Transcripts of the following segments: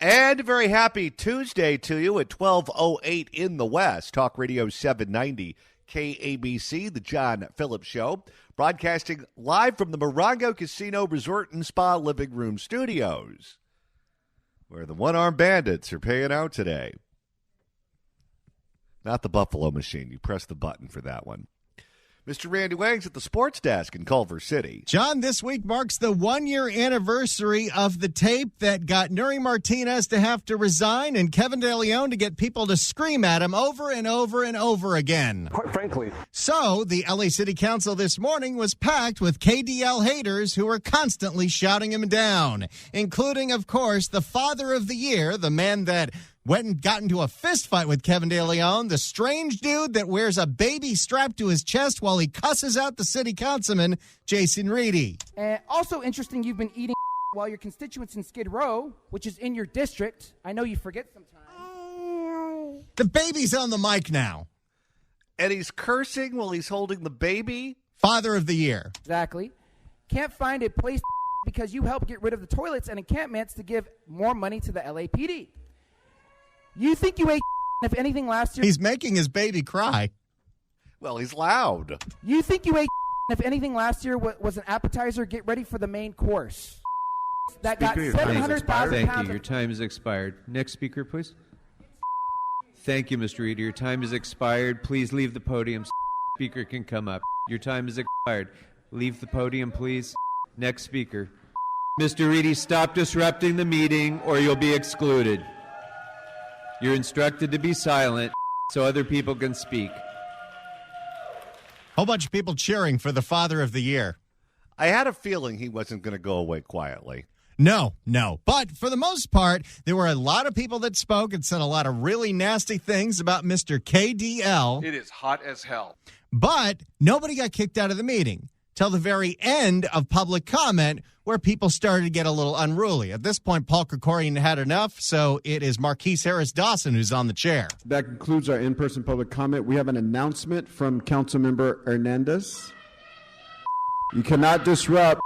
And a very happy Tuesday to you at 12:08 in the West. Talk Radio 790 KABC, the John Phillips Show, broadcasting live from the Morongo Casino Resort and Spa Living Room Studios, where the one-armed bandits are paying out today. Not the Buffalo machine. You press the button for that one. Mr. Randy Wang's at the sports desk in Culver City. John, this week marks the one-year anniversary of the tape that got Nuri Martinez to have to resign and Kevin De Leon to get people to scream at him over and over and over again. Quite frankly. So the LA City Council this morning was packed with KDL haters who were constantly shouting him down, including, of course, the father of the year, the man that went and got into a fist fight with Kevin De Leon, the strange dude that wears a baby strapped to his chest while he cusses out the city councilman, Jason Reedy. Also interesting, you've been eating while your constituents in Skid Row, which is in your district. I know you forget sometimes. The baby's on the mic now. And he's cursing while he's holding the baby? Father of the year. Exactly. Can't find a place because you helped get rid of the toilets and encampments to give more money to the LAPD. You think you ate if anything last year? He's making his baby cry. Well, he's loud. You think you ate if anything last year was an appetizer? Get ready for the main course. That got 700,000 Thank pounds. you. Your time has expired. Next speaker, please. Thank you, Mr. Reeder. Your time has expired. Please leave the podium. Speaker can come up. Your time has expired. Leave the podium, please. Next speaker. Mr. Reedy, stop disrupting the meeting or you'll be excluded. You're instructed to be silent so other people can speak. Whole bunch of people cheering for the father of the year. I had a feeling he wasn't going to go away quietly. No. But for the most part, there were a lot of people that spoke and said a lot of really nasty things about Mr. KDL. It is hot as hell. But nobody got kicked out of the meeting till the very end of public comment, where people started to get a little unruly. At this point, Paul Krikorian had enough, so it is Marquise Harris-Dawson who's on the chair. That concludes our in-person public comment. We have an announcement from Councilmember Hernandez. You cannot disrupt.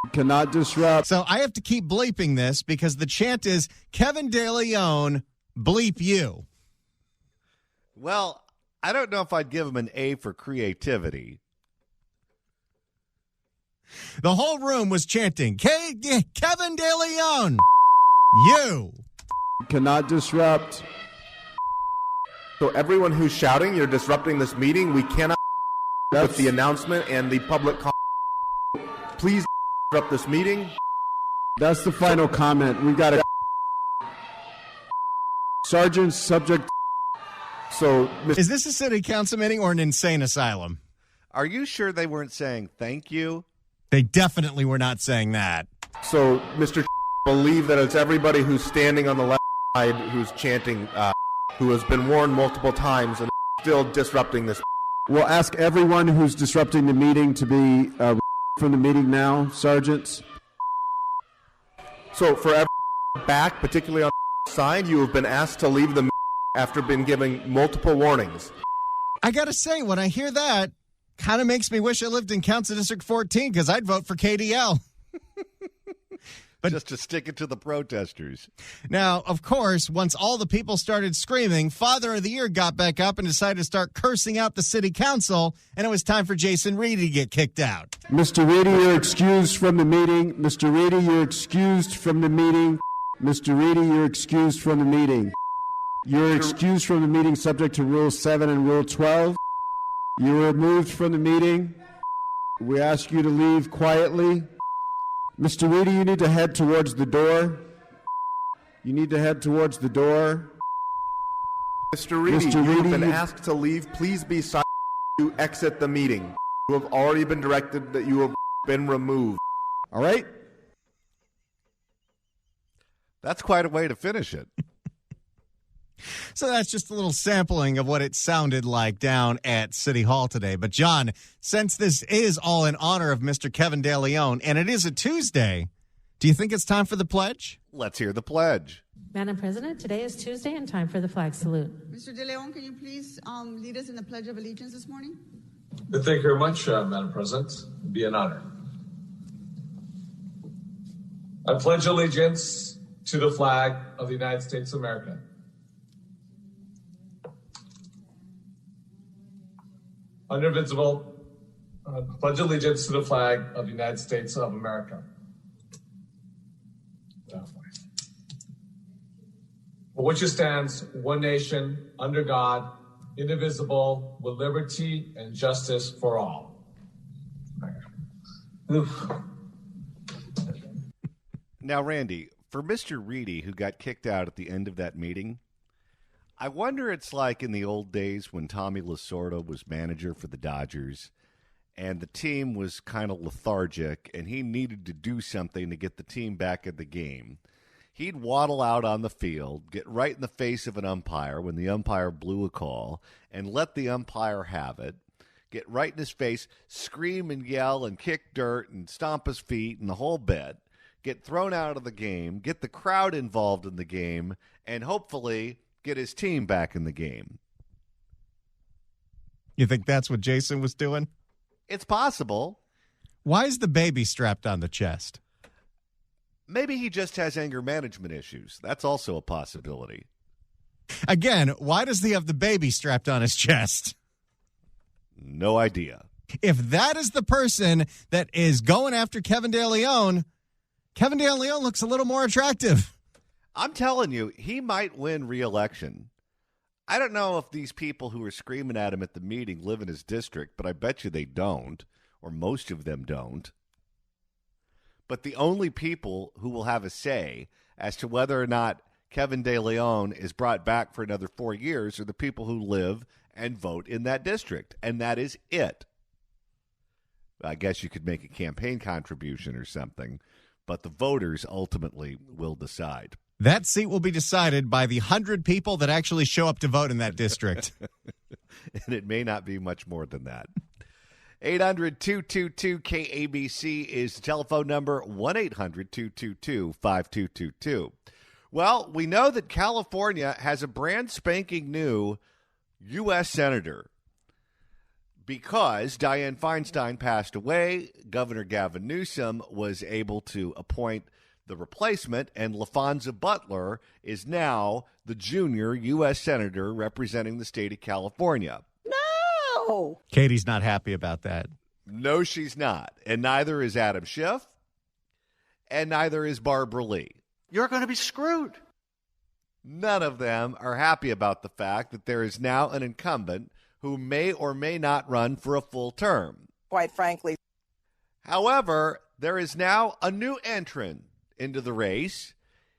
You cannot disrupt. So I have to keep bleeping this because the chant is, Kevin De Leon, bleep you. Well, I don't know if I'd give him an A for creativity. The whole room was chanting, Kevin De Leon, you cannot disrupt. So everyone who's shouting, you're disrupting this meeting. We cannot with the announcement and the public comment. Please disrupt this meeting. That's the final comment. We got a Sergeant subject. So is this a city council meeting or an insane asylum? Are you sure they weren't saying thank you? They definitely were not saying that. So, Mr. believe that it's everybody who's standing on the left side who's chanting, who has been warned multiple times and still disrupting this. We'll ask everyone who's disrupting the meeting to be from the meeting now, sergeants. So, for everyone back, particularly on the side, you have been asked to leave the meeting after being given multiple warnings. I got to say, when I hear that, kind of makes me wish I lived in Council District 14 because I'd vote for KDL. But just to stick it to the protesters. Now, of course, once all the people started screaming, Father of the Year got back up and decided to start cursing out the city council, and it was time for Jason Reedy to get kicked out. Mr. Reedy, you're excused from the meeting. Mr. Reedy, you're excused from the meeting. Mr. Reedy, you're excused from the meeting. You're excused from the meeting subject to Rule 7 and Rule 12. You were removed from the meeting. We ask you to leave quietly. Mr. Reedy, you need to head towards the door. You need to head towards the door. Mr. Reedy, you've been asked to leave. Please be silent. You exit the meeting. You have already been directed that you have been removed. All right? That's quite a way to finish it. So that's just a little sampling of what it sounded like down at City Hall today. But, John, since this is all in honor of Mr. Kevin De Leon, and it is a Tuesday, do you think it's time for the pledge? Let's hear the pledge. Madam President, today is Tuesday and time for the flag salute. Mr. De Leon, can you please lead us in the Pledge of Allegiance this morning? Thank you very much, Madam President. It'd be an honor. I pledge allegiance to the flag of the United States of America. Indivisible, pledge allegiance to the flag of the United States of America. For which it stands, one nation, under God, indivisible, with liberty and justice for all. Now, Randy, for Mr. Reedy, who got kicked out at the end of that meeting, I wonder it's like in the old days when Tommy Lasorda was manager for the Dodgers and the team was kind of lethargic and he needed to do something to get the team back in the game. He'd waddle out on the field, get right in the face of an umpire when the umpire blew a call, and let the umpire have it, get right in his face, scream and yell and kick dirt and stomp his feet and the whole bit, get thrown out of the game, get the crowd involved in the game, and hopefully get his team back in the game. You think that's what Jason was doing? It's possible. Why is the baby strapped on the chest? Maybe he just has anger management issues. That's also a possibility. Again, why does he have the baby strapped on his chest? No idea. If that is the person that is going after Kevin De Leon looks a little more attractive. I'm telling you, he might win re-election. I don't know if these people who are screaming at him at the meeting live in his district, but I bet you they don't, or most of them don't. But the only people who will have a say as to whether or not Kevin De Leon is brought back for another 4 years are the people who live and vote in that district, and that is it. I guess you could make a campaign contribution or something, but the voters ultimately will decide. That seat will be decided by the 100 people that actually show up to vote in that district. And it may not be much more than that. 800-222-KABC is the telephone number, 1-800-222-5222. Well, we know that California has a brand spanking new U.S. Senator because Dianne Feinstein passed away. Governor Gavin Newsom was able to appoint the replacement, and LaFonza Butler is now the junior U.S. Senator representing the state of California. No! Katie's not happy about that. No, she's not. And neither is Adam Schiff, and neither is Barbara Lee. You're going to be screwed. None of them are happy about the fact that there is now an incumbent who may or may not run for a full term. Quite frankly. However, there is now a new entrant into the race.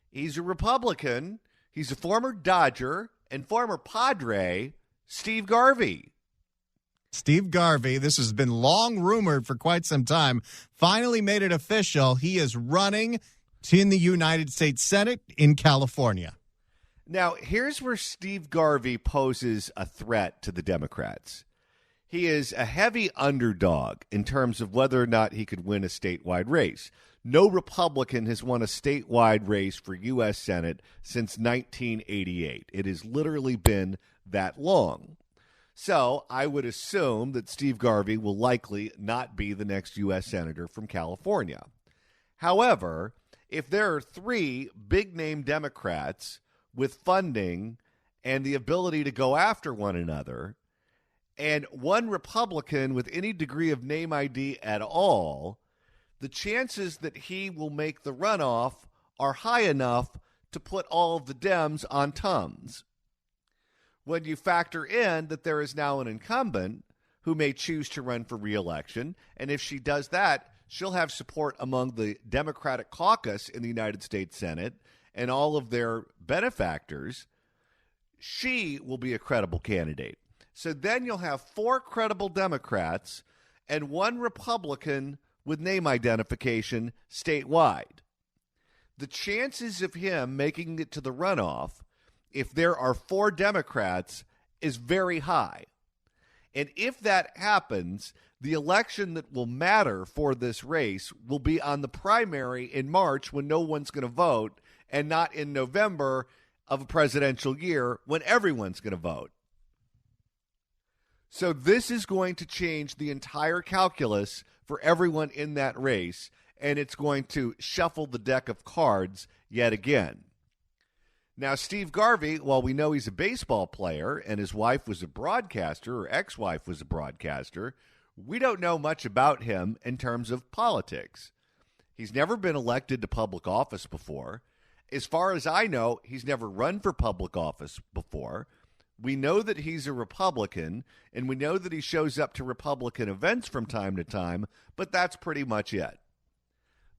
He's a Republican. He's a former Dodger and former Padre, Steve Garvey. Steve Garvey, this has been long rumored for quite some time, finally made it official. He is running in the United States Senate in California. Now, here's where Steve Garvey poses a threat to the Democrats. He is a heavy underdog in terms of whether or not he could win a statewide race. No Republican has won a statewide race for U.S. Senate since 1988. It has literally been that long. So I would assume that Steve Garvey will likely not be the next U.S. Senator from California. However, if there are three big-name Democrats with funding and the ability to go after one another, and one Republican with any degree of name ID at all, the chances that he will make the runoff are high enough to put all of the Dems on Tums. When you factor in that there is now an incumbent who may choose to run for re-election, and if she does that, she'll have support among the Democratic caucus in the United States Senate and all of their benefactors, she will be a credible candidate. So then you'll have four credible Democrats and one Republican with name identification statewide. The chances of him making it to the runoff, if there are four Democrats, is very high. And if that happens, the election that will matter for this race will be on the primary in March when no one's going to vote, and not in November of a presidential year when everyone's going to vote. So this is going to change the entire calculus for everyone in that race, and it's going to shuffle the deck of cards yet again. Now, Steve Garvey, while we know he's a baseball player and his wife was a broadcaster, or ex-wife was a broadcaster, we don't know much about him in terms of politics. He's never been elected to public office before. As far as I know, he's never run for public office before. We know that he's a Republican, and we know that he shows up to Republican events from time to time, but that's pretty much it.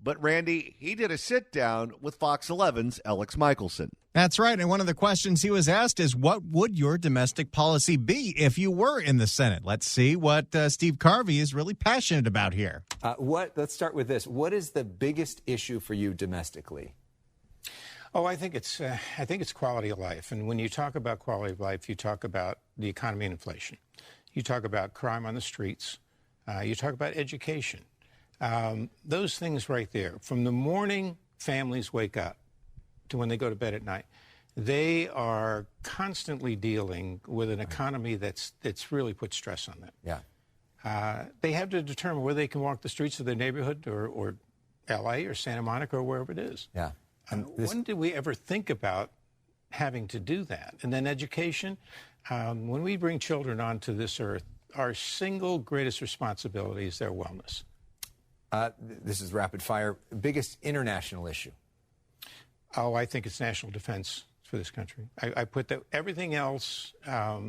But, Randy, he did a sit-down with Fox 11's Alex Michelson. That's right. And one of the questions he was asked is, what would your domestic policy be if you were in the Senate? Let's see what Steve Garvey is really passionate about here. Let's start with this. What is the biggest issue for you domestically? Oh, I think it's quality of life. And when you talk about quality of life, you talk about the economy and inflation. You talk about crime on the streets. You talk about education. Those things right there, from the morning families wake up to when they go to bed at night, they are constantly dealing with an economy that's really put stress on them. Yeah. They have to determine whether they can walk the streets of their neighborhood or L.A. or Santa Monica or wherever it is. Yeah. When did we ever think about having to do that? And then education. When we bring children onto this earth, our single greatest responsibility is their wellness. This is rapid fire. Biggest international issue? Oh, I think it's national defense for this country. I put that everything else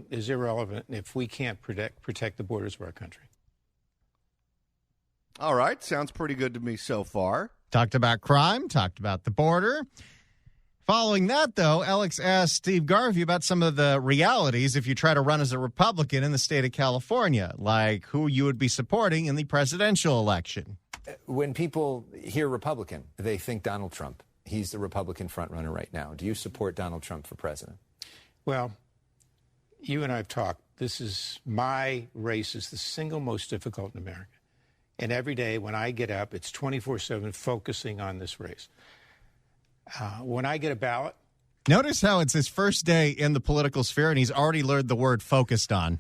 is irrelevant if we can't protect the borders of our country. All right. Sounds pretty good to me so far. Talked about crime, talked about the border. Following that, though, Alex asked Steve Garvey about some of the realities if you try to run as a Republican in the state of California, like who you would be supporting in the presidential election. When people hear Republican, they think Donald Trump. He's the Republican frontrunner right now. Do you support Donald Trump for president? Well, you and I have talked. My race is the single most difficult in America. And every day when I get up, it's 24/7 focusing on this race. When I get a ballot. Notice how it's his first day in the political sphere, and he's already learned the word focused on.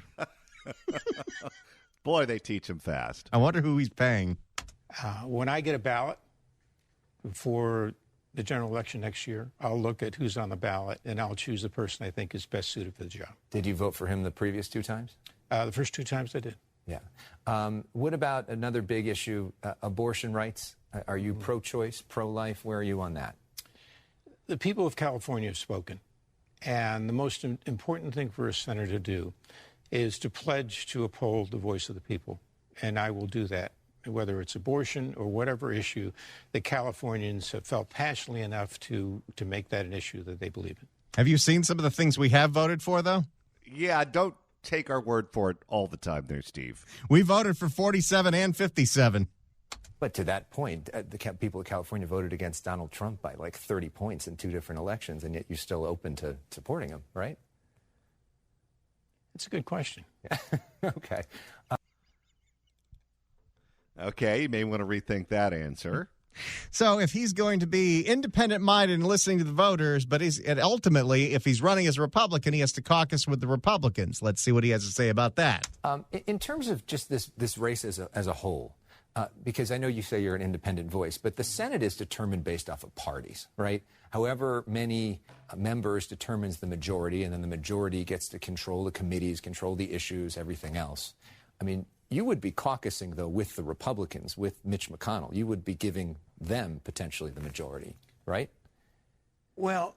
Boy, they teach him fast. I wonder who he's paying. When I get a ballot for the general election next year, I'll look at who's on the ballot, and I'll choose the person I think is best suited for the job. Did you vote for him the previous two times? The first two times I did. Yeah. What about another big issue, abortion rights? Are you pro-choice, pro-life? Where are you on that? The people of California have spoken, and the most important thing for a senator to do is to pledge to uphold the voice of the people, and I will do that, whether it's abortion or whatever issue that Californians have felt passionately enough to make that an issue that they believe in. Have you seen some of the things we have voted for, though? Yeah, don't take our word for it all the time there, Steve. We voted for 47 and 57. But to that point, the people of California voted against Donald Trump by like 30 points in two different elections, and yet you're still open to supporting him, right? It's a good question. Okay. Okay, you may want to rethink that answer. So if he's going to be independent-minded and listening to the voters, but ultimately, if he's running as a Republican, he has to caucus with the Republicans. Let's see what he has to say about that. In terms of just this race as a whole, because I know you say you're an independent voice, but the Senate is determined based off of parties, right? However many members determines the majority, and then the majority gets to control the committees, control the issues, everything else. I mean, you would be caucusing, though, with the Republicans, with Mitch McConnell. You would be giving them potentially the majority, right? Well,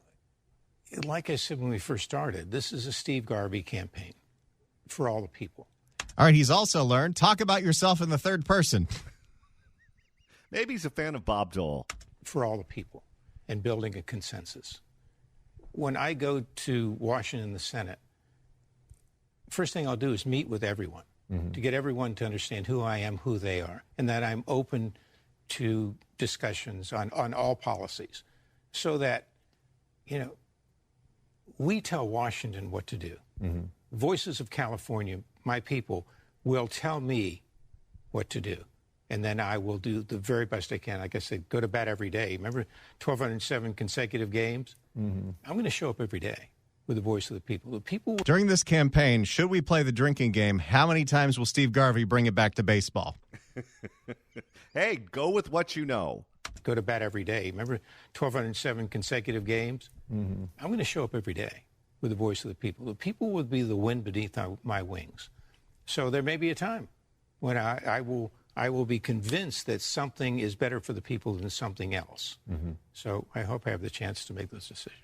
like I said when we first started, this is a Steve Garvey campaign for all the people. All right, he's also learned, talk about yourself in the third person. Maybe he's a fan of Bob Dole. For all the people and building a consensus. When I go to Washington, the Senate, first thing I'll do is meet with everyone to get everyone to understand who I am, who they are, and that I'm open to discussions on all policies so that, we tell Washington what to do. Voices of California, my people, will tell me what to do. And then I will do the very best I can. Like I said, go to bat every day. Remember 1,207 consecutive games? I'm going to show up every day. with the voice of the people. The people. During this campaign, should we play the drinking game, how many times will Steve Garvey bring it back to baseball? Hey, go with what you know. Go to bat every day. Remember 1,207 consecutive games? Mm-hmm. I'm going to show up every day with the voice of the people. The people will be the wind beneath my wings. So there may be a time when I will be convinced that something is better for the people than something else. Mm-hmm. So I hope I have the chance to make those decisions.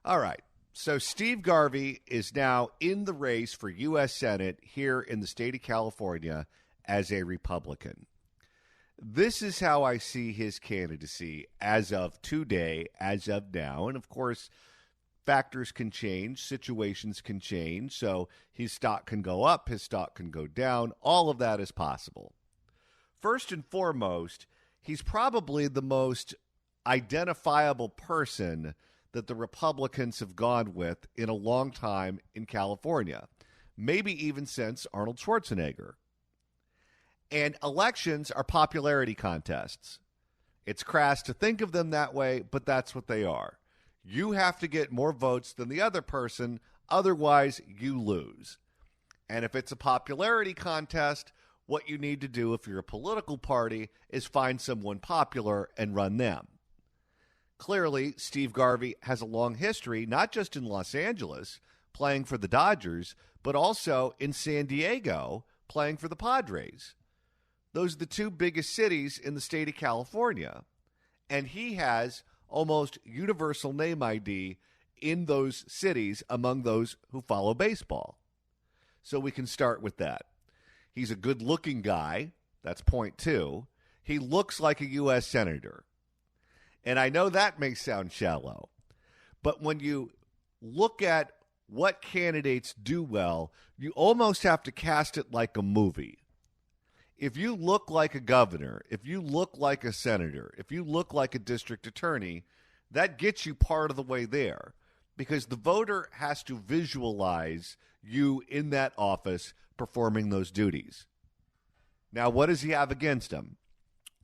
All right. So Steve Garvey is now in the race for U.S. Senate here in the state of California as a Republican. This is how I see his candidacy as of today, as of now. And, of course, factors can change, situations can change, so his stock can go up, his stock can go down. All of that is possible. First and foremost, he's probably the most identifiable person that the Republicans have gone with in a long time in California, maybe even since Arnold Schwarzenegger. And elections are popularity contests. It's crass to think of them that way, but that's what they are. You have to get more votes than the other person, otherwise you lose. And if it's a popularity contest, what you need to do if you're a political party is find someone popular and run them. Clearly, Steve Garvey has a long history, not just in Los Angeles, playing for the Dodgers, but also in San Diego, playing for the Padres. Those are the two biggest cities in the state of California. And he has almost universal name ID in those cities among those who follow baseball. So we can start with that. He's a good-looking guy. That's point two. He looks like a U.S. senator. And I know that may sound shallow, but when you look at what candidates do well, you almost have to cast it like a movie. If you look like a governor, if you look like a senator, if you look like a district attorney, that gets you part of the way there because the voter has to visualize you in that office performing those duties. Now, what does he have against him?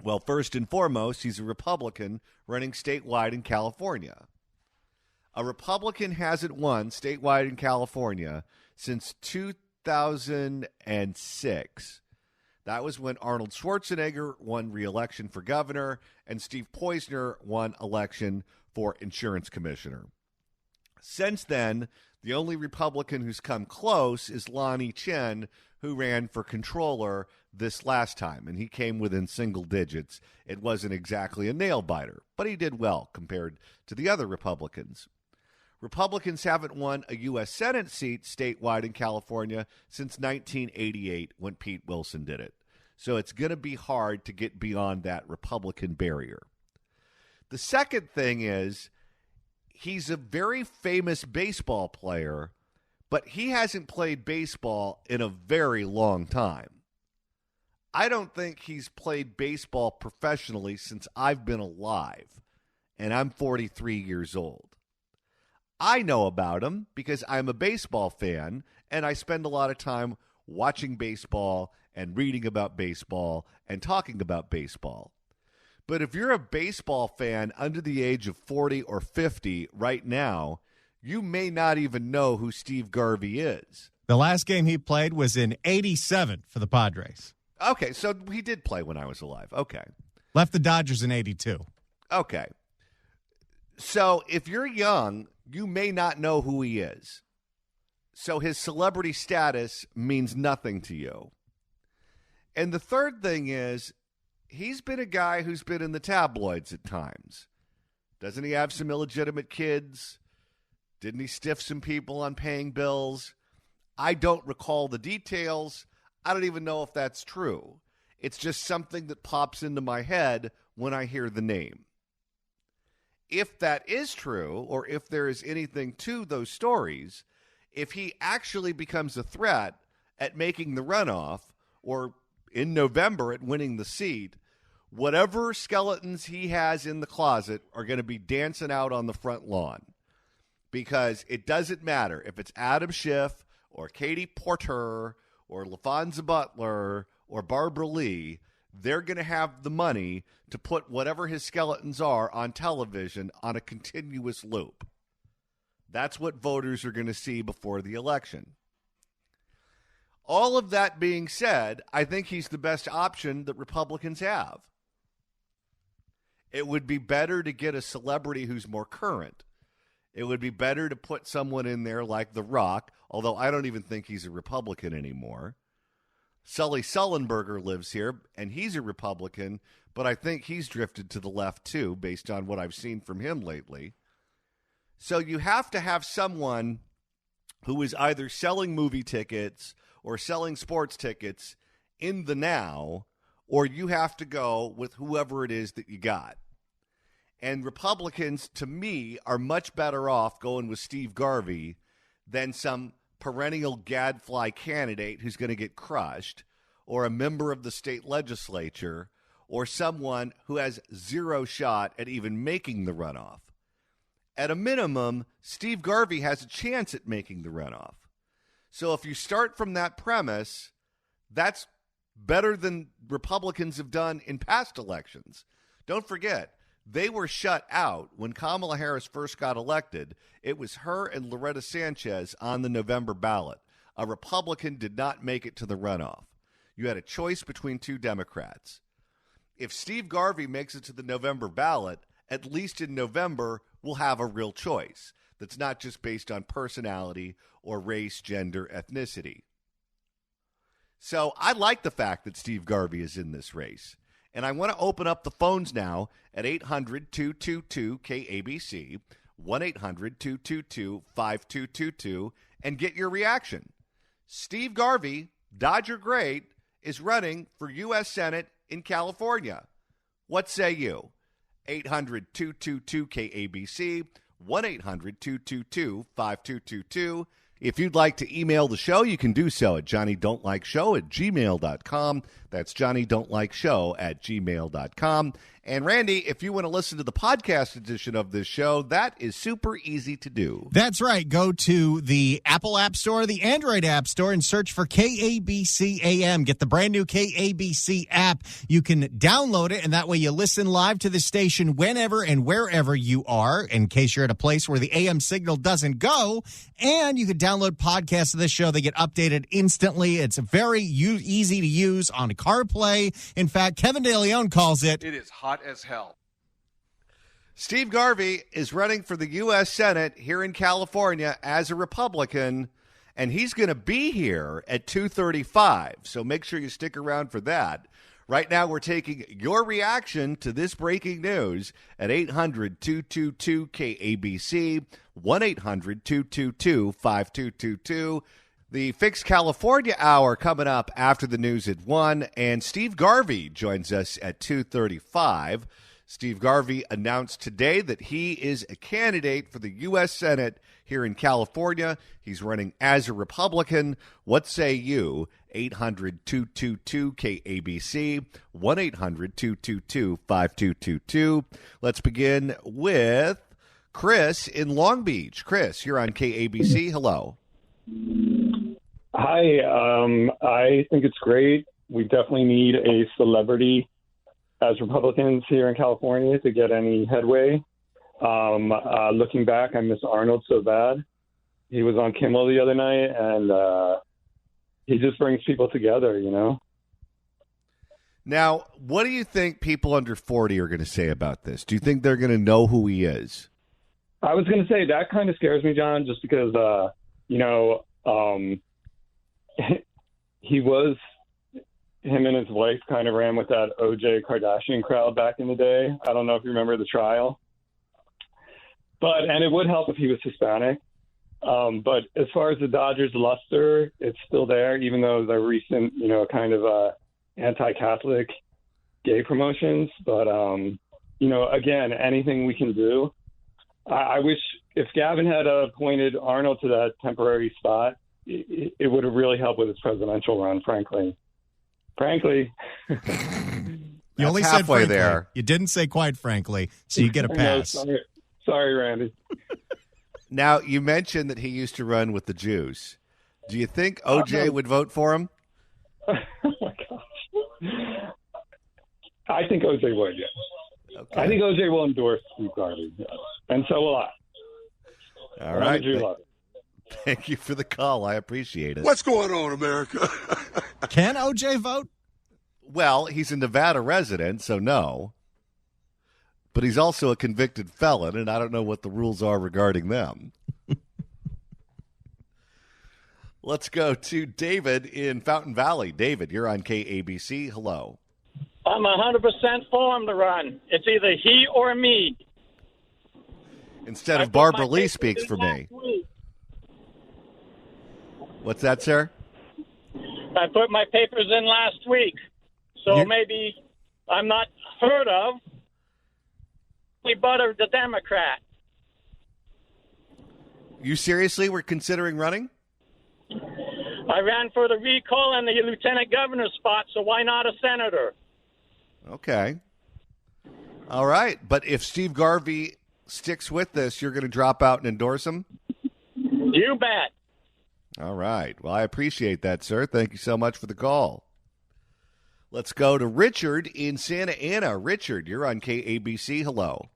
Well, first and foremost, he's a Republican running statewide in California. A Republican hasn't won statewide in California since 2006. That was when Arnold Schwarzenegger won re-election for governor and Steve Poizner won election for insurance commissioner. Since then, the only Republican who's come close is Lonnie Chen, who ran for controller this last time, and he came within single digits. It wasn't exactly a nail-biter, but he did well compared to the other Republicans. Republicans haven't won a U.S. Senate seat statewide in California since 1988 when Pete Wilson did it. So it's going to be hard to get beyond that Republican barrier. The second thing is he's a very famous baseball player, but he hasn't played baseball in a very long time. I don't think he's played baseball professionally since I've been alive, and I'm 43 years old. I know about him because I'm a baseball fan, and I spend a lot of time watching baseball and reading about baseball and talking about baseball. But if you're a baseball fan under the age of 40 or 50 right now, you may not even know who Steve Garvey is. The last game he played was in '87 for the Padres. Okay, so he did play when I was alive. Okay. Left the Dodgers in '82. Okay. So if you're young, you may not know who he is. So his celebrity status means nothing to you. And the third thing is, he's been a guy who's been in the tabloids at times. Doesn't he have some illegitimate kids? Didn't he stiff some people on paying bills? I don't recall the details. I don't even know if that's true. It's just something that pops into my head when I hear the name. If that is true, or if there is anything to those stories, if he actually becomes a threat at making the runoff, or in November at winning the seat, whatever skeletons he has in the closet are going to be dancing out on the front lawn. Because it doesn't matter if it's Adam Schiff or Katie Porter or LaFonza Butler or Barbara Lee, they're going to have the money to put whatever his skeletons are on television on a continuous loop. That's what voters are going to see before the election. All of that being said, I think he's the best option that Republicans have. It would be better to get a celebrity who's more current. It would be better to put someone in there like The Rock, although I don't even think he's a Republican anymore. Sully Sullenberger lives here, and he's a Republican, but I think he's drifted to the left too, based on what I've seen from him lately. So you have to have someone who is either selling movie tickets or selling sports tickets in the now, or you have to go with whoever it is that you got. And Republicans, to me, are much better off going with Steve Garvey than some perennial gadfly candidate who's going to get crushed, or a member of the state legislature, or someone who has zero shot at even making the runoff. At a minimum, Steve Garvey has a chance at making the runoff. So if you start from that premise, that's better than Republicans have done in past elections. Don't forget, they were shut out when Kamala Harris first got elected. It was her and Loretta Sanchez on the November ballot. A Republican did not make it to the runoff. You had a choice between two Democrats. If Steve Garvey makes it to the November ballot, at least in November, we'll have a real choice that's not just based on personality or race, gender, ethnicity. So I like the fact that Steve Garvey is in this race. And I want to open up the phones now at 800-222-KABC, 1-800-222-5222, and get your reaction. Steve Garvey, Dodger great, is running for U.S. Senate in California. What say you? 800-222-KABC, 1-800-222-5222. If you'd like to email the show, you can do so at johnnydon'tlikeshow@gmail.com. That's johnnydon'tlikeshow@gmail.com. And Randy, if you want to listen to the podcast edition of this show, that is super easy to do. That's right. Go to the Apple App Store, the Android App Store, and search for KABC AM. Get the brand new KABC app. You can download it, and that way you listen live to the station whenever and wherever you are, in case you're at a place where the AM signal doesn't go. And you can download podcasts of this show. They get updated instantly. It's very easy to use on CarPlay. In fact, Kevin DeLeon calls it... It is hot as hell. Steve Garvey is running for the U.S. Senate here in California as a Republican, and he's going to be here at 2:35, so make sure you stick around for that. Right now, we're taking your reaction to this breaking news at 800-222-KABC, 1-800-222-5222. The Fix California Hour coming up after the news at 1, and Steve Garvey joins us at 2:35. Steve Garvey announced today that he is a candidate for the U.S. Senate here in California. He's running as a Republican. What say you? 800-222-KABC, 1-800-222-5222. Let's begin with Chris in Long Beach. Chris, you're on KABC. Hello. Hi, I think it's great. We definitely need a celebrity as Republicans here in California to get any headway. Looking back, I miss Arnold so bad. He was on Kimmel the other night, and he just brings people together, you know? Now, what do you think people under 40 are going to say about this? Do you think they're going to know who he is? I was going to say that kind of scares me, John, just because, him and his wife kind of ran with that OJ Kardashian crowd back in the day. I don't know if you remember the trial. And it would help if he was Hispanic. But as far as the Dodgers' luster, it's still there, even though the recent, kind of anti-Catholic gay promotions. But, again, anything we can do. I wish if Gavin had appointed Arnold to that temporary spot, it would have really helped with his presidential run, frankly. You only said frankly. There. You didn't say quite frankly, so you get a pass. No, sorry, Randy. Now, you mentioned that he used to run with the Jews. Do you think OJ would vote for him? Oh, my gosh. I think OJ would, yeah. Okay. I think OJ will endorse Steve Garvey, and so will I. All right. Thank you for the call. I appreciate it. What's going on, America? Can OJ vote? Well, he's a Nevada resident, so no. But he's also a convicted felon, and I don't know what the rules are regarding them. Let's go to David in Fountain Valley. David, you're on KABC. Hello. I'm 100% for him to run. It's either he or me. Instead of Barbara Lee speaks for me. What's that, sir? I put my papers in last week, so maybe I'm not heard of. We buttered the Democrat. You seriously were considering running? I ran for the recall and the lieutenant governor spot, so why not a senator? Okay. All right. But if Steve Garvey sticks with this, you're going to drop out and endorse him? You bet. All right. Well, I appreciate that, sir. Thank you so much for the call. Let's go to Richard in Santa Ana. Richard, you're on KABC. Hello.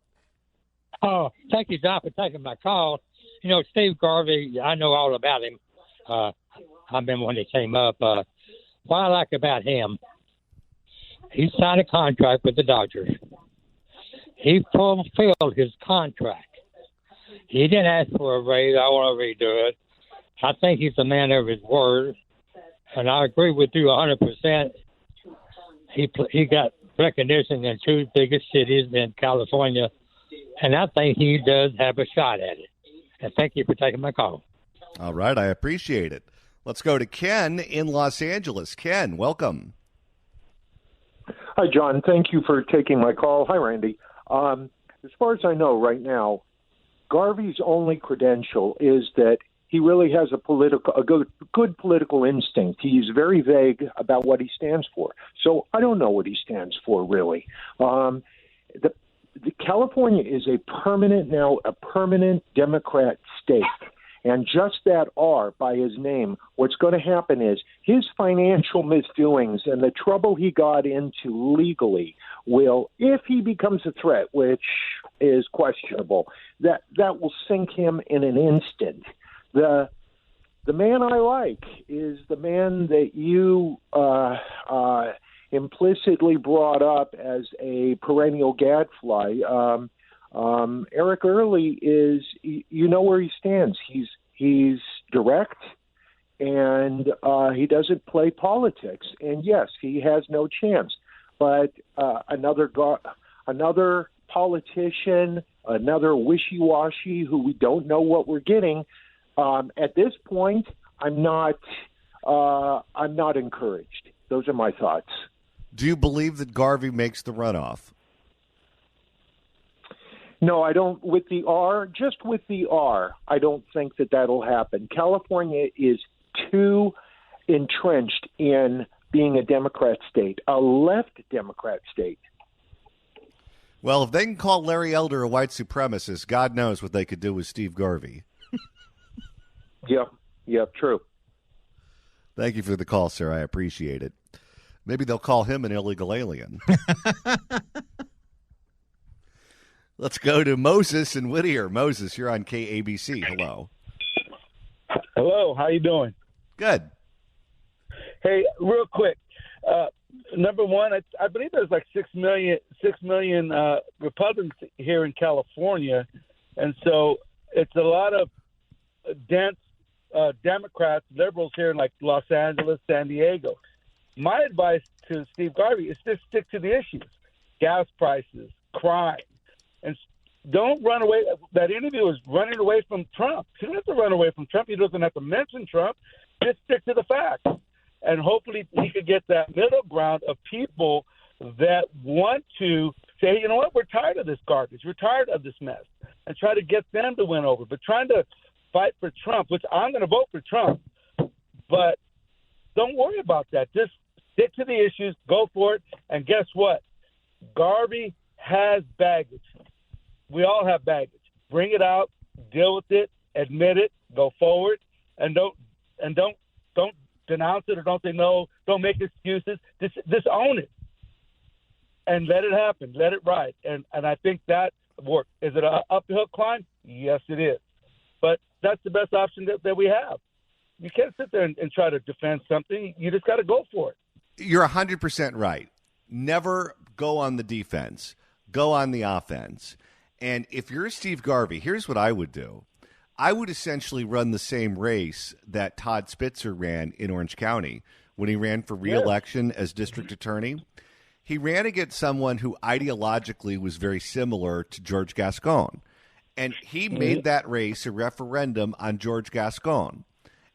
Oh, thank you, Doc, for taking my call. You know, Steve Garvey, I know all about him. I remember when he came up. What I like about him, he signed a contract with the Dodgers. He fulfilled his contract. He didn't ask for a raise. I want to redo it. I think he's a man of his word, and I agree with you 100%. He got recognition in two biggest cities in California, and I think he does have a shot at it. And thank you for taking my call. All right, I appreciate it. Let's go to Ken in Los Angeles. Ken, welcome. Hi, John. Thank you for taking my call. Hi, Randy. As far as I know right now, Garvey's only credential is that he really has a good political instinct. He's very vague about what he stands for. So I don't know what he stands for, really. The California is a permanent Democrat state. And just that R by his name, what's going to happen is his financial misdoings and the trouble he got into legally will, if he becomes a threat, which is questionable, that will sink him in an instant. The man I like is the man that you implicitly brought up as a perennial gadfly. Eric Early is, you know where he stands. He's direct, and he doesn't play politics. And yes, he has no chance. But another politician, another wishy-washy who we don't know what we're getting. At this point, I'm not encouraged. Those are my thoughts. Do you believe that Garvey makes the runoff? No, I don't. With the R, just with the R, I don't think that'll happen. California is too entrenched in being a Democrat state, a left Democrat state. Well, if they can call Larry Elder a white supremacist, God knows what they could do with Steve Garvey. Yeah, true. Thank you for the call, sir. I appreciate it. Maybe they'll call him an illegal alien. Let's go to Moses in Whittier. Moses, you're on KABC. Hello. Hello. How you doing? Good. Hey, real quick. Number one, I believe there's like 6 million Republicans here in California, and so it's a lot of dense Democrats, liberals here in like Los Angeles, San Diego. My advice to Steve Garvey is just stick to the issues: gas prices, crime. And don't run away. That interview is running away from Trump. He doesn't have to run away from Trump. He doesn't have to mention Trump. Just stick to the facts. And hopefully he could get that middle ground of people that want to say, you know what, we're tired of this garbage. We're tired of this mess. And try to get them to win over. But trying to fight for Trump, which I'm going to vote for Trump, but don't worry about that. Just stick to the issues, go for it. And guess what? Garvey has baggage. We all have baggage. Bring it out, deal with it, admit it, go forward, and don't denounce it or don't say no. Don't make excuses. Just own it and let it happen. Let it ride. And I think that works. Is it an uphill climb? Yes, it is. but that's the best option that we have. You can't sit there and try to defend something. You just got to go for it. You're 100% right. Never go on the defense. Go on the offense. And if you're Steve Garvey, here's what I would do. I would essentially run the same race that Todd Spitzer ran in Orange County when he ran for re-election as district attorney. He ran against someone who ideologically was very similar to George Gascon. And he made that race a referendum on George Gascon.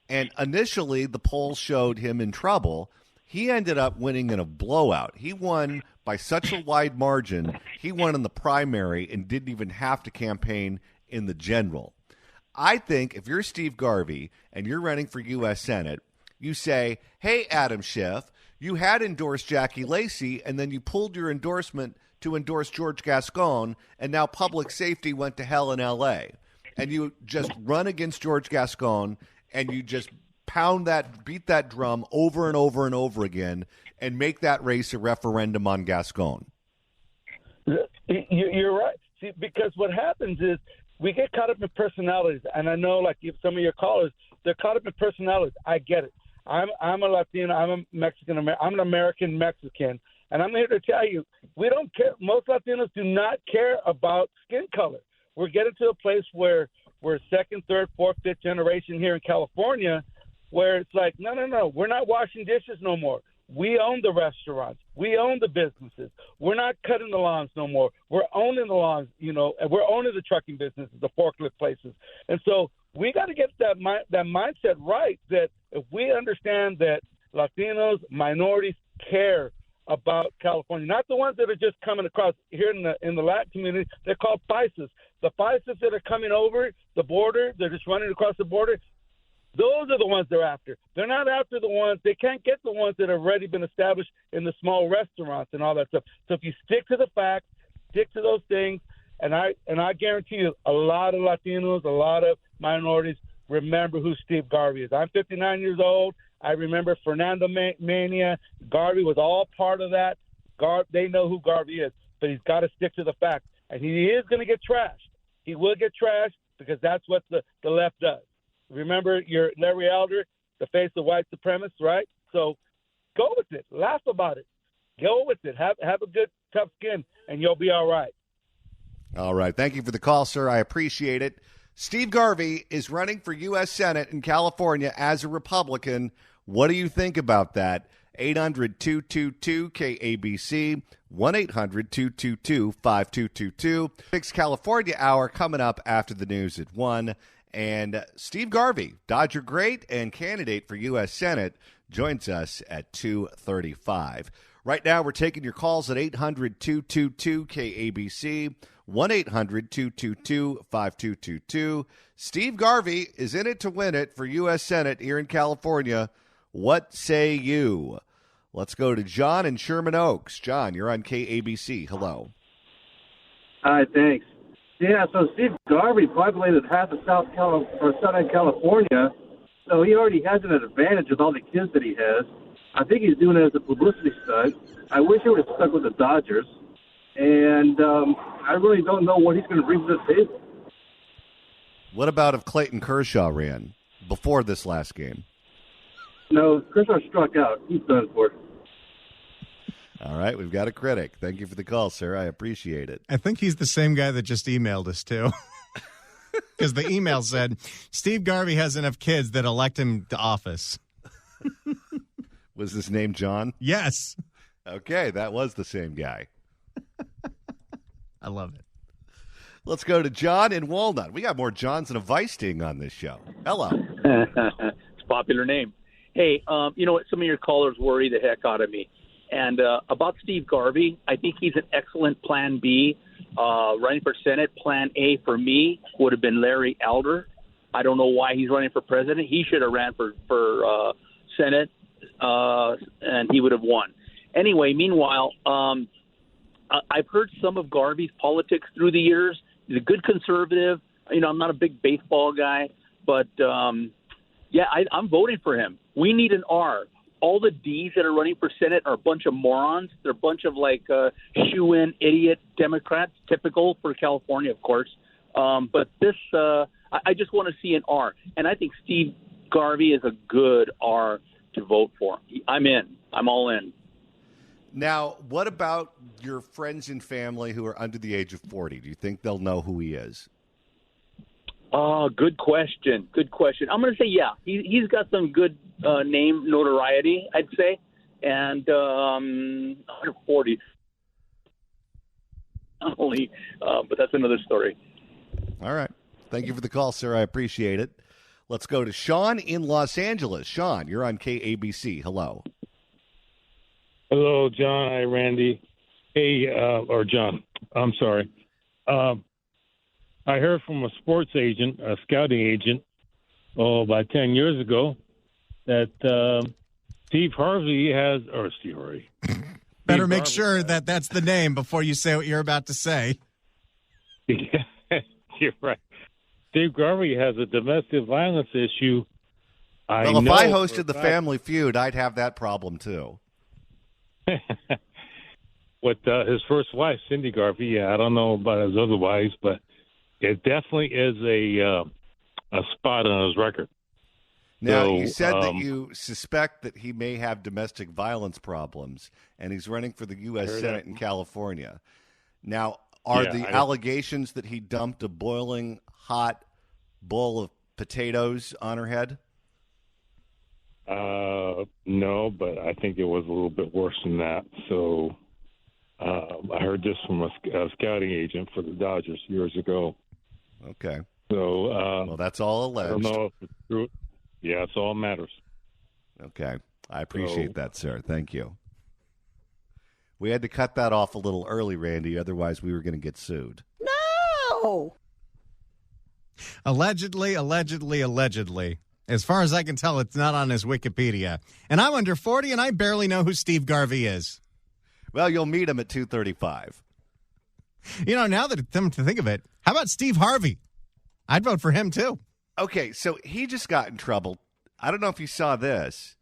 And initially, the polls showed him in trouble. He ended up winning in a blowout. He won by such a wide margin. He won in the primary and didn't even have to campaign in the general. I think if you're Steve Garvey and you're running for U.S. Senate, you say, hey, Adam Schiff, you had endorsed Jackie Lacey, and then you pulled your endorsement to endorse George Gascon, and now public safety went to hell in L.A. And you just run against George Gascon, and you just beat that drum over and over and over again, and make that race a referendum on Gascon. You're right. See, because what happens is we get caught up in personalities, and I know, like some of your callers, they're caught up in personalities. I get it. I'm a Latino. I'm a Mexican. I'm an American Mexican, and I'm here to tell you, we don't care. Most Latinos do not care about skin color. We're getting to a place where we're second, third, fourth, fifth generation here in California, where it's like, no, we're not washing dishes no more. We own the restaurants. We own the businesses. We're not cutting the lawns no more. We're owning the lawns, and we're owning the trucking businesses, the forklift places. And so we got to get that mindset right, that if we understand that Latinos, minorities care about California, not the ones that are just coming across here in the Latin community. They're called paisas. The paisas that are coming over the border, they're just running across the border. Those are the ones they're after. They're not after the ones, they can't get the ones that have already been established in the small restaurants and all that stuff. So if you stick to the facts, stick to those things, and I guarantee you a lot of Latinos, a lot of minorities remember who Steve Garvey is. I'm 59 years old. I remember Fernando Mania. Garvey was all part of that. They know who Garvey is, but he's got to stick to the facts. And he is going to get trashed. He will get trashed because that's what the left does. Remember your Larry Elder, the face of white supremacists, right? So go with it. Laugh about it. Go with it. Have a good, tough skin, and you'll be all right. All right. Thank you for the call, sir. I appreciate it. Steve Garvey is running for U.S. Senate in California as a Republican. What do you think about that? 800-222-KABC, 1-800-222-5222. Fix California Hour coming up after the news at 1. And Steve Garvey, Dodger great and candidate for U.S. Senate, joins us at 2:35. Right now, we're taking your calls at 800-222-KABC, 1-800-222-5222. Steve Garvey is in it to win it for U.S. Senate here in California. What say you? Let's go to John in Sherman Oaks. John, you're on KABC. Hello. Hi, thanks. Yeah, so Steve Garvey populated half of Southern California, so he already has an advantage with all the kids that he has. I think he's doing it as a publicity stunt. I wish he would have stuck with the Dodgers, and I really don't know what he's going to bring to the table. What about if Clayton Kershaw ran before this last game? No, Kershaw struck out. He's done for. All right, we've got a critic. Thank you for the call, sir. I appreciate it. I think he's the same guy that just emailed us, too. Because the email said, Steve Garvey has enough kids that elect him to office. Was his name John? Yes. Okay, that was the same guy. I love it. Let's go to John in Walnut. We got more Johns than a Vice Sting on this show. Hello. It's a popular name. Hey, you know what? Some of your callers worry the heck out of me. And about Steve Garvey, I think he's an excellent plan B. Running for Senate, plan A for me would have been Larry Elder. I don't know why he's running for president. He should have ran for Senate, and he would have won. Anyway, meanwhile, I've heard some of Garvey's politics through the years. He's a good conservative. You know, I'm not a big baseball guy, but, I'm voting for him. We need an R. All the Ds that are running for Senate are a bunch of morons. They're a bunch of, shoe-in idiot Democrats, typical for California, of course. But this, I just want to see an R. And I think Steve Garvey is a good R to vote for. I'm in. I'm all in. Now, what about your friends and family who are under the age of 40? Do you think they'll know who he is? Good question. Good question. I'm going to say, yeah. He's got some good name notoriety, I'd say. And under 40. Only, but that's another story. All right. Thank you for the call, sir. I appreciate it. Let's go to Sean in Los Angeles. Sean, you're on KABC. Hello. Hello, John. Hi, Randy. Hey, or John. I'm sorry. I heard from a sports agent, a scouting agent, about 10 years ago, that Steve Harvey has, or Steve Harvey. Better make sure that that's the name before you say what you're about to say. Yeah, you're right. Steve Garvey has a domestic violence issue. If I hosted the Family Feud, I'd have that problem too. With his first wife, Cindy Garvey, yeah, I don't know about his other wives, but it definitely is a spot on his record. Now, So, you said that you suspect that he may have domestic violence problems, and he's running for the U.S. Senate in California. Now, are the allegations that he dumped a boiling hot bowl of potatoes on her head? No, but I think it was a little bit worse than that. So I heard this from a scouting agent for the Dodgers years ago. Okay. So well, that's all alleged. I don't know if it's true. Yeah, it's all matters. Okay. I appreciate that, sir. Thank you. We had to cut that off a little early, Randy. Otherwise, we were going to get sued. No! Allegedly. As far as I can tell, it's not on his Wikipedia. And I'm under 40, and I barely know who Steve Garvey is. Well, you'll meet him at 2:35. You know, now that I'm to think of it, how about Steve Harvey? I'd vote for him, too. Okay, so he just got in trouble. I don't know if you saw this,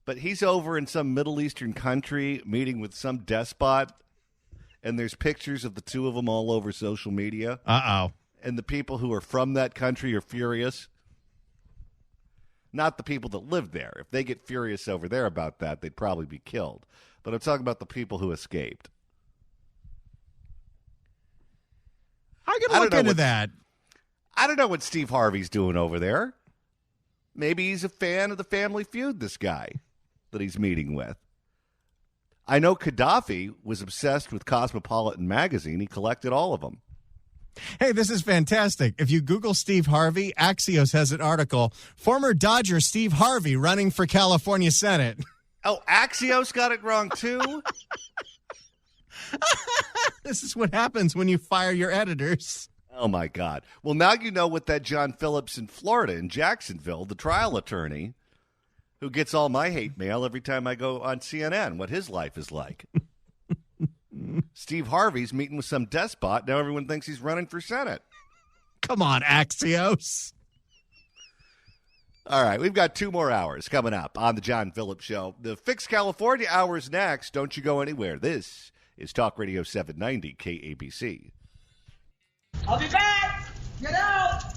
but he's over in some Middle Eastern country meeting with some despot, and there's pictures of the two of them all over social media. Uh-oh. And the people who are from that country are furious. Not the people that live there. If they get furious over there about that, they'd probably be killed. But I'm talking about the people who escaped. I can look into that. I don't know what Steve Harvey's doing over there. Maybe he's a fan of the Family Feud, this guy that he's meeting with. I know Gaddafi was obsessed with Cosmopolitan magazine. He collected all of them. Hey, this is fantastic. If you Google Steve Harvey, Axios has an article, former Dodger Steve Harvey running for California Senate. Oh, Axios got it wrong, too? This is what happens when you fire your editors. Oh, my God. Well, now you know what that John Phillips in Florida, in Jacksonville, the trial attorney, who gets all my hate mail every time I go on CNN, what his life is like. Steve Harvey's meeting with some despot. Now everyone thinks he's running for Senate. Come on, Axios. All right, we've got 2 more hours coming up on the John Phillips Show. The Fix California hour is next. Don't you go anywhere. This is Talk Radio 790 KABC. I'll be back. Get out.